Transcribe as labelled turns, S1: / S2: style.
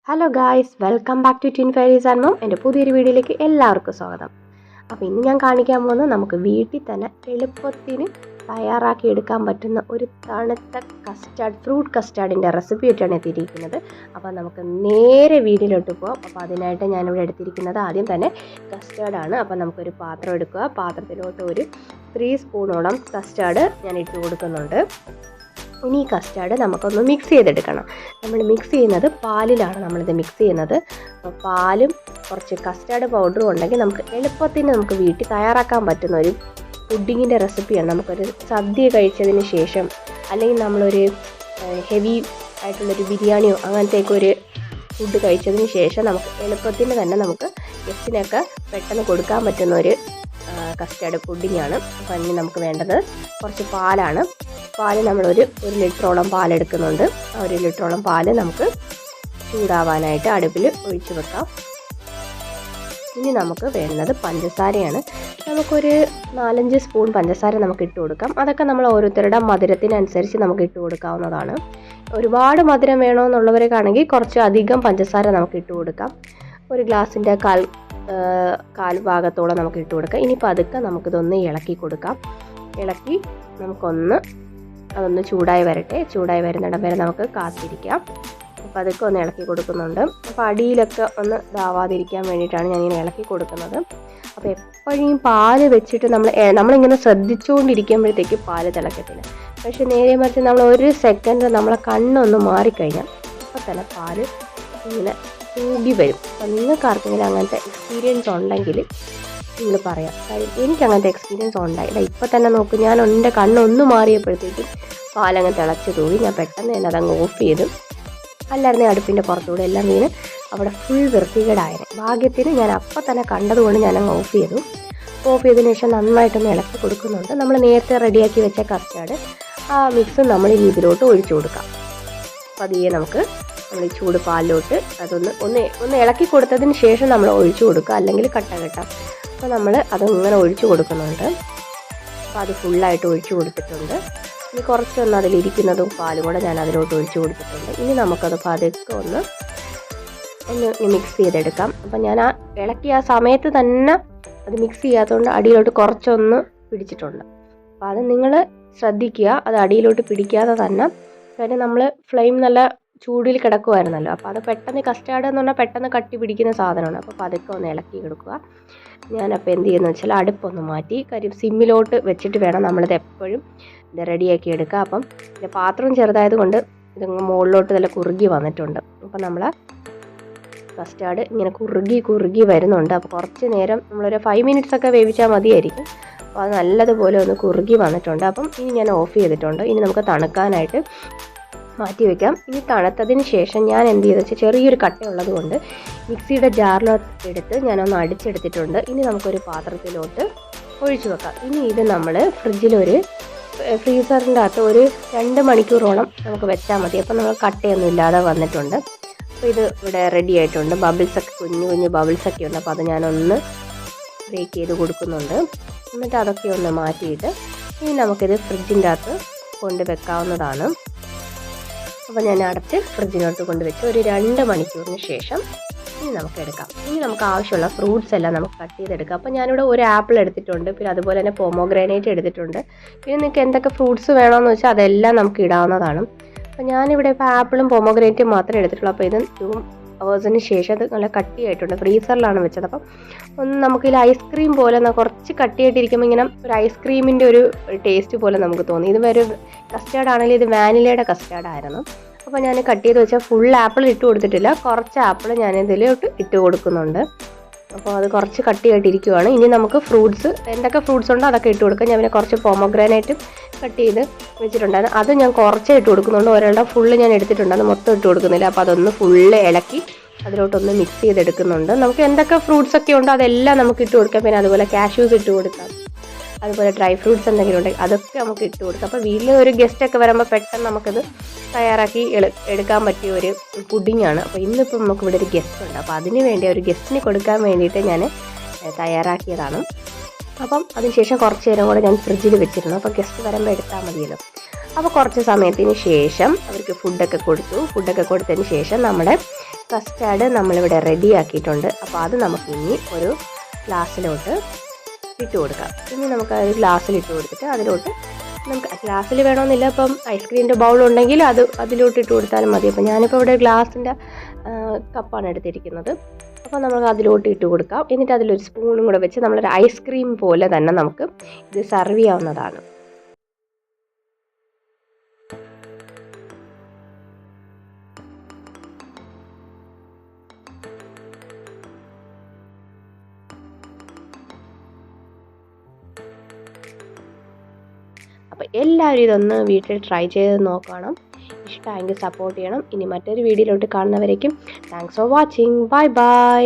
S1: Hello guys, welcome back to twin fairies and mom. എൻ്റെ പുതിയൊരു വീഡിയോയിലേക്ക് എല്ലാവർക്കും സ്വാഗതം. അപ്പോൾ ഇന്ന് ഞാൻ കാണിക്കാൻ പോകുന്നത് നമുക്ക് വീട്ടിൽ തന്നെ എളുപ്പത്തിന് തയ്യാറാക്കി എടുക്കാൻ പറ്റുന്ന ഒരു തണുത്ത ഫ്രൂട്ട് കസ്റ്റാർഡിൻ്റെ റെസിപ്പി ആയിട്ടാണ് എത്തിയിരിക്കുന്നത്. അപ്പോൾ നമുക്ക് നേരെ വീഡിയോയിലോട്ട് പോകാം. അപ്പോൾ അതിനായിട്ട് ഞാനിവിടെ എടുത്തിരിക്കുന്നത് ആദ്യം തന്നെ കസ്റ്റാർഡാണ്. അപ്പോൾ നമുക്കൊരു പാത്രം എടുക്കുക. പാത്രത്തിലോട്ട് ഒരു 3 സ്പൂണോളം കസ്റ്റാർഡ് ഞാൻ ഇട്ട് കൊടുക്കുന്നുണ്ട്. ഇനി ഈ കസ്റ്റാർഡ് നമുക്കൊന്ന് മിക്സ് ചെയ്തെടുക്കണം. നമ്മൾ മിക്സ് ചെയ്യുന്നത് പാലിലാണ് നമ്മളിത് മിക്സ് ചെയ്യുന്നത്. അപ്പോൾ പാലും കുറച്ച് കസ്റ്റാർഡ് പൗഡറും ഉണ്ടെങ്കിൽ നമുക്ക് എളുപ്പത്തിന് നമുക്ക് വീട്ടിൽ തയ്യാറാക്കാൻ പറ്റുന്ന ഒരു പുഡിങ്ങിൻ്റെ റെസിപ്പിയാണ്. നമുക്കൊരു സദ്യ കഴിച്ചതിന് ശേഷം അല്ലെങ്കിൽ നമ്മളൊരു ഹെവി ആയിട്ടുള്ളൊരു ബിരിയാണിയോ അങ്ങനത്തേക്ക് ഒരു ഫുഡ് കഴിച്ചതിന് ശേഷം നമുക്ക് എളുപ്പത്തിന് തന്നെ നമുക്ക് ഗസ്റ്റിനൊക്കെ പെട്ടെന്ന് കൊടുക്കാൻ പറ്റുന്ന ഒരു കസ്റ്റാർഡ് പുഡിങ്ങാണ്. അപ്പോൾ ഇനി നമുക്ക് വേണ്ടത് കുറച്ച് പാലാണ്. പാല് നമ്മളൊരു 1 ലിറ്ററോളം പാലെടുക്കുന്നുണ്ട്. ആ 1 ലിറ്ററോളം പാല് നമുക്ക് ചൂടാവാനായിട്ട് അടുപ്പിൽ ഒഴിച്ച് വെക്കാം. ഇനി നമുക്ക് വേണ്ടത് പഞ്ചസാരയാണ്. നമുക്കൊരു 4-5 സ്പൂൺ പഞ്ചസാര നമുക്ക് ഇട്ട് കൊടുക്കാം. അതൊക്കെ നമ്മൾ ഓരോരുത്തരുടെ മധുരത്തിനനുസരിച്ച് നമുക്ക് ഇട്ട് കൊടുക്കാവുന്നതാണ്. ഒരുപാട് മധുരം വേണമെന്നുള്ളവരൊക്കെയാണെങ്കിൽ കുറച്ച് അധികം പഞ്ചസാര നമുക്ക് ഇട്ട് കൊടുക്കാം. ഒരു ഗ്ലാസിൻ്റെ കാൽ ഭാഗത്തോളം നമുക്ക് ഇട്ട് കൊടുക്കാം. ഇനി പതുക്കെ നമുക്കിതൊന്ന് ഇളക്കി കൊടുക്കാം. ഇളക്കി അതൊന്ന് ചൂടായി വരട്ടെ. ചൂടായി വരുന്നിടം വരെ നമുക്ക് കാത്തിരിക്കാം. അപ്പോൾ അതൊക്കെ ഒന്ന് ഇളക്കി കൊടുക്കുന്നുണ്ട്. അപ്പോൾ അടിയിലൊക്കെ ഒന്ന് ഇതാവാതിരിക്കാൻ വേണ്ടിയിട്ടാണ് ഞാനിങ്ങനെ ഇളക്കി കൊടുക്കുന്നത്. അപ്പോൾ എപ്പോഴും പാല് വെച്ചിട്ട് നമ്മളിങ്ങനെ ശ്രദ്ധിച്ചുകൊണ്ടിരിക്കുമ്പോഴത്തേക്ക് പാല് തിളക്കത്തില്ല. പക്ഷേ നേരെ മറിച്ച് നമ്മൾ 1 സെക്കൻഡ് നമ്മളെ കണ്ണൊന്ന് മാറിക്കഴിഞ്ഞാൽ അപ്പോൾ തന്നെ പാല് ഇങ്ങനെ തൂകി വരും. അപ്പോൾ നിങ്ങൾക്ക് ആർക്കെങ്കിലും അങ്ങനത്തെ എക്സ്പീരിയൻസ് ഉണ്ടെങ്കിൽ നിങ്ങൾ പറയാം. കാര്യം എനിക്ക് അങ്ങനത്തെ എക്സ്പീരിയൻസ് ഉണ്ടായില്ല. ഇപ്പം തന്നെ നോക്കും, ഞാൻ എൻ്റെ കണ്ണൊന്ന് മാറിയപ്പോഴത്തേക്കും പാലങ്ങ് തിളച്ച് തൂകി. ഞാൻ പെട്ടെന്ന് തന്നെ അതങ്ങ് ഓഫ് ചെയ്തു. അല്ലായിരുന്നു അടുപ്പിൻ്റെ പുറത്തൂടെ എല്ലാം വീണ് അവിടെ ഫുൾ വൃത്തികേടായിരുന്നു. ഭാഗ്യത്തിന് ഞാൻ അപ്പം തന്നെ കണ്ടതുകൊണ്ട് ഞാനങ്ങ് ഓഫ് ചെയ്തു. ഓഫ് ചെയ്തതിന് ശേഷം നന്നായിട്ടൊന്ന് ഇളക്കി കൊടുക്കുന്നുണ്ട്. നമ്മൾ നേരത്തെ റെഡിയാക്കി വെച്ച കസ്റ്റാർഡ് ആ മിക്സ് നമ്മൾ ഇനി ഇതിലോട്ട് ഒഴിച്ചു കൊടുക്കാം. പതിയെ നമ്മൾ ഈ ചൂട് പാലിലോട്ട് ഒന്ന് ഇളക്കി കൊടുത്തതിന് ശേഷം നമ്മൾ ഒഴിച്ചു കൊടുക്കുക, അല്ലെങ്കിൽ കട്ട കെട്ടാം. അപ്പോൾ നമ്മൾ അതിങ്ങനെ ഒഴിച്ചു കൊടുക്കുന്നുണ്ട്. അപ്പോൾ അത് ഫുള്ളായിട്ട് ഒഴിച്ചു കൊടുത്തിട്ടുണ്ട്. ഇനി കുറച്ചൊന്ന് അതിലിരിക്കുന്നതും പാലും കൂടെ ഞാൻ അതിലോട്ട് ഒഴിച്ചു കൊടുത്തിട്ടുണ്ട്. ഇനി നമുക്കത് പതുക്കെ ഒന്ന് മിക്സ് ചെയ്തെടുക്കാം. അപ്പം ഞാൻ ഇളക്കിയ ആ സമയത്ത് തന്നെ അത് മിക്സ് ചെയ്യാത്തതുകൊണ്ട് അടിയിലോട്ട് കുറച്ചൊന്ന് പിടിച്ചിട്ടുണ്ട്. അപ്പോൾ അത് നിങ്ങൾ ശ്രദ്ധിക്കുക, അത് അടിയിലോട്ട് പിടിക്കാതെ തന്നെ. കാര്യം നമ്മൾ ഫ്ലെയിം നല്ല ചൂടിൽ കിടക്കുമായിരുന്നല്ലോ. അപ്പോൾ അത് പെട്ടെന്ന് കസ്റ്റാർഡ് എന്ന് പറഞ്ഞാൽ പെട്ടെന്ന് കട്ടി പിടിക്കുന്ന സാധനമാണ്. അപ്പോൾ പതുക്കെ ഒന്ന് ഇളക്കി കൊടുക്കുക. ഞാനപ്പോൾ എന്ത് ചെയ്യുന്നത് വെച്ചാൽ അടുപ്പൊന്ന് മാറ്റി, കാര്യം സിമ്മിലോട്ട് വെച്ചിട്ട് വേണം നമ്മളിത് എപ്പോഴും ഇത് റെഡിയാക്കി എടുക്കുക. അപ്പം ഇതിൻ്റെ പാത്രം ചെറുതായതുകൊണ്ട് ഇതങ്ങ് മുകളിലോട്ട് നല്ല കുറുകി വന്നിട്ടുണ്ട്. അപ്പം നമ്മൾ കസ്റ്റാർഡ് ഇങ്ങനെ കുറുകി വരുന്നുണ്ട്. അപ്പോൾ കുറച്ച് നേരം നമ്മളൊരു 5 മിനിറ്റ്സ് ഒക്കെ വേവിച്ചാൽ മതിയായിരിക്കും. അപ്പോൾ അത് നല്ലതുപോലെ ഒന്ന് കുറുകി വന്നിട്ടുണ്ട്. അപ്പം ഇനി ഞാൻ ഓഫ് ചെയ്തിട്ടുണ്ട്. ഇനി നമുക്ക് തണുക്കാനായിട്ട് മാറ്റി വയ്ക്കാം. ഇനി തണുത്തതിന് ശേഷം ഞാൻ എന്ത് ചെയ്തെന്ന് വെച്ചാൽ ചെറിയൊരു കട്ടയുള്ളത് കൊണ്ട് മിക്സിയുടെ ജാറിലോട്ട് എടുത്ത് ഞാനൊന്ന് അടിച്ചെടുത്തിട്ടുണ്ട്. ഇനി നമുക്കൊരു പാത്രത്തിലോട്ട് ഒഴിച്ചു വെക്കാം. ഇനി ഇത് നമ്മൾ ഫ്രീസറിൻ്റെ അകത്ത് ഒരു 2 മണിക്കൂറോളം നമുക്ക് വെച്ചാൽ മതി. അപ്പോൾ നമ്മൾ കട്ടയൊന്നും ഇല്ലാതെ വന്നിട്ടുണ്ട്. അപ്പോൾ ഇത് ഇവിടെ റെഡി ആയിട്ടുണ്ട്. കുഞ്ഞു ബബിൾസൊക്കെ ഉണ്ട്. അപ്പോൾ അത് ഞാനൊന്ന് ബ്രേക്ക് ചെയ്ത് കൊടുക്കുന്നുണ്ട്. എന്നിട്ട് അതൊക്കെ ഒന്ന് മാറ്റിയിട്ട് ഇനി നമുക്കിത് ഫ്രിഡ്ജിൻ്റെ അകത്ത് കൊണ്ട് വെക്കാവുന്നതാണ്. അപ്പോൾ ഞാൻ അടച്ച് ഫ്രിഡ്ജിനകത്ത് കൊണ്ടുവച്ച് ഒരു 2 മണിക്കൂറിന് ശേഷം ഇനി നമുക്ക് എടുക്കാം. ഇനി നമുക്ക് ആവശ്യമുള്ള ഫ്രൂട്ട്സ് എല്ലാം നമുക്ക് കട്ട് ചെയ്തെടുക്കാം. അപ്പോൾ ഞാനിവിടെ ഒരു ആപ്പിൾ എടുത്തിട്ടുണ്ട്. പിന്നെ അതുപോലെ തന്നെ പോമോഗ്രാനൈറ്റ് എടുത്തിട്ടുണ്ട്. പിന്നെ നിങ്ങൾക്ക് എന്തൊക്കെ ഫ്രൂട്ട്സ് വേണമെന്ന് വെച്ചാൽ അതെല്ലാം നമുക്ക് ഇടാവുന്നതാണ്. അപ്പോൾ ഞാനിവിടെ ഇപ്പോൾ ആപ്പിളും പോമോഗ്രാനൈറ്റും മാത്രമേ എടുത്തിട്ടുള്ളൂ. അപ്പോൾ ഇത് 2 അവേഴ്സിന് ശേഷം അത് നല്ല കട്ടിയായിട്ടുണ്ട്. ഫ്രീസറിലാണ് വെച്ചത്. അപ്പം ഒന്ന് നമുക്കിതിൽ ഐസ്ക്രീം പോലെ കുറച്ച് കട്ടിയായിട്ടിരിക്കുമ്പോൾ ഇങ്ങനെ ഒരു ഐസ്ക്രീമിൻ്റെ ഒരു ടേസ്റ്റ് പോലെ നമുക്ക് തോന്നി. ഇത് ഒരു കസ്റ്റാർഡ് ആണെങ്കിൽ ഇത് വാനിലയുടെ കസ്റ്റാർഡായിരുന്നു. അപ്പോൾ ഞാൻ കട്ട് ചെയ്ത് വെച്ചാൽ ഫുൾ ആപ്പിൾ ഇട്ട് കൊടുത്തിട്ടില്ല, കുറച്ച് ആപ്പിൾ ഞാൻ ഇതിലോട്ട് ഇട്ട് കൊടുക്കുന്നുണ്ട്. അപ്പോൾ അത് കുറച്ച് കട്ടിയായിട്ടിരിക്കുവാണ്. ഇനി നമുക്ക് എന്തൊക്കെ ഫ്രൂട്ട്സ് ഉണ്ടോ അതൊക്കെ ഇട്ട് കൊടുക്കാം. ഞാൻ പിന്നെ കുറച്ച് പോമോഗ്രാനൈറ്റും കട്ട് ചെയ്ത് വെച്ചിട്ടുണ്ടായിരുന്നു. അത് ഞാൻ കുറച്ചേ ഇട്ട് കൊടുക്കുന്നുണ്ട്. ഒരെണ്ണം ഫുള്ള് ഞാൻ എടുത്തിട്ടുണ്ട്, അത് മൊത്തം ഇട്ട് കൊടുക്കുന്നില്ല. അപ്പോൾ അതൊന്ന് ഫുള്ള് ഇളക്കി അതിലോട്ടൊന്ന് മിക്സ് ചെയ്തെടുക്കുന്നുണ്ട്. നമുക്ക് എന്തൊക്കെ ഫ്രൂട്ട്സ് ഒക്കെ ഉണ്ടോ അതെല്ലാം നമുക്ക് ഇട്ട് കൊടുക്കാം. പിന്നെ അതുപോലെ കാഷ്യൂസ് ഇട്ട് കൊടുക്കാം. അതുപോലെ ഡ്രൈ ഫ്രൂട്ട്സ് എന്തെങ്കിലും ഉണ്ടെങ്കിൽ അതൊക്കെ നമുക്ക് ഇട്ട് കൊടുക്കാം. അപ്പോൾ വീട്ടിൽ ഒരു ഗസ്റ്റൊക്കെ വരുമ്പോൾ പെട്ടെന്ന് നമുക്കത് തയ്യാറാക്കി എടുക്കാൻ പറ്റിയ ഒരു പുഡിങ്ങാണ്. അപ്പോൾ ഇന്നിപ്പോൾ നമുക്കിവിടെ ഒരു ഗസ്റ്റ് ഉണ്ട്. അപ്പോൾ അതിന് വേണ്ടി ഒരു ഗസ്റ്റിന് കൊടുക്കാൻ വേണ്ടിയിട്ട് ഞാൻ തയ്യാറാക്കിയതാണ്. അപ്പം അതിനുശേഷം കുറച്ച് നേരം കൂടെ ഞാൻ ഫ്രിഡ്ജിൽ വെച്ചിരുന്നു. അപ്പോൾ ഗസ്റ്റ് വരുമ്പോൾ എടുത്താൽ മതിയല്ലോ. അപ്പോൾ കുറച്ച് സമയത്തിന് ശേഷം അവർക്ക് ഫുഡൊക്കെ കൊടുത്തതിന് ശേഷം നമ്മുടെ കസ്റ്റാർഡ് നമ്മളിവിടെ റെഡിയാക്കിയിട്ടുണ്ട്. അപ്പോൾ അത് നമുക്കിനി ഒരു ഗ്ലാസ്സിലോട്ട് ഇട്ട് കൊടുക്കാം. ഇനി നമുക്ക് ഒരു ഗ്ലാസ്സിലിട്ട് കൊടുത്തിട്ട് അതിലോട്ട് നമുക്ക് ഗ്ലാസ്സിൽ വേണമെന്നില്ല, ഇപ്പം ഐസ്ക്രീമിൻ്റെ ബൗളുണ്ടെങ്കിൽ അതിലോട്ട് ഇട്ട് കൊടുത്താലും മതി. അപ്പോൾ ഞാനിപ്പോൾ ഇവിടെ ഗ്ലാസിൻ്റെ കപ്പാണ് എടുത്തിരിക്കുന്നത്. അപ്പോൾ നമുക്ക് അതിലോട്ട് ഇട്ട് കൊടുക്കാം. എന്നിട്ട് അതിലൊരു സ്പൂണും കൂടെ വെച്ച് നമ്മളൊരു ഐസ്ക്രീം പോലെ തന്നെ നമുക്ക് ഇത് സെർവ് ചെയ്യാവുന്നതാണ്. അപ്പോൾ എല്ലാവരും ഇതൊന്ന് വീട്ടിൽ ട്രൈ ചെയ്ത് നോക്കണം. ഇഷ്ടമായെങ്കിൽ സപ്പോർട്ട് ചെയ്യണം. ഇനി മറ്റൊരു വീഡിയോയിലോട്ട് കാണുന്നവരേക്കും thanks for watching. Bye by.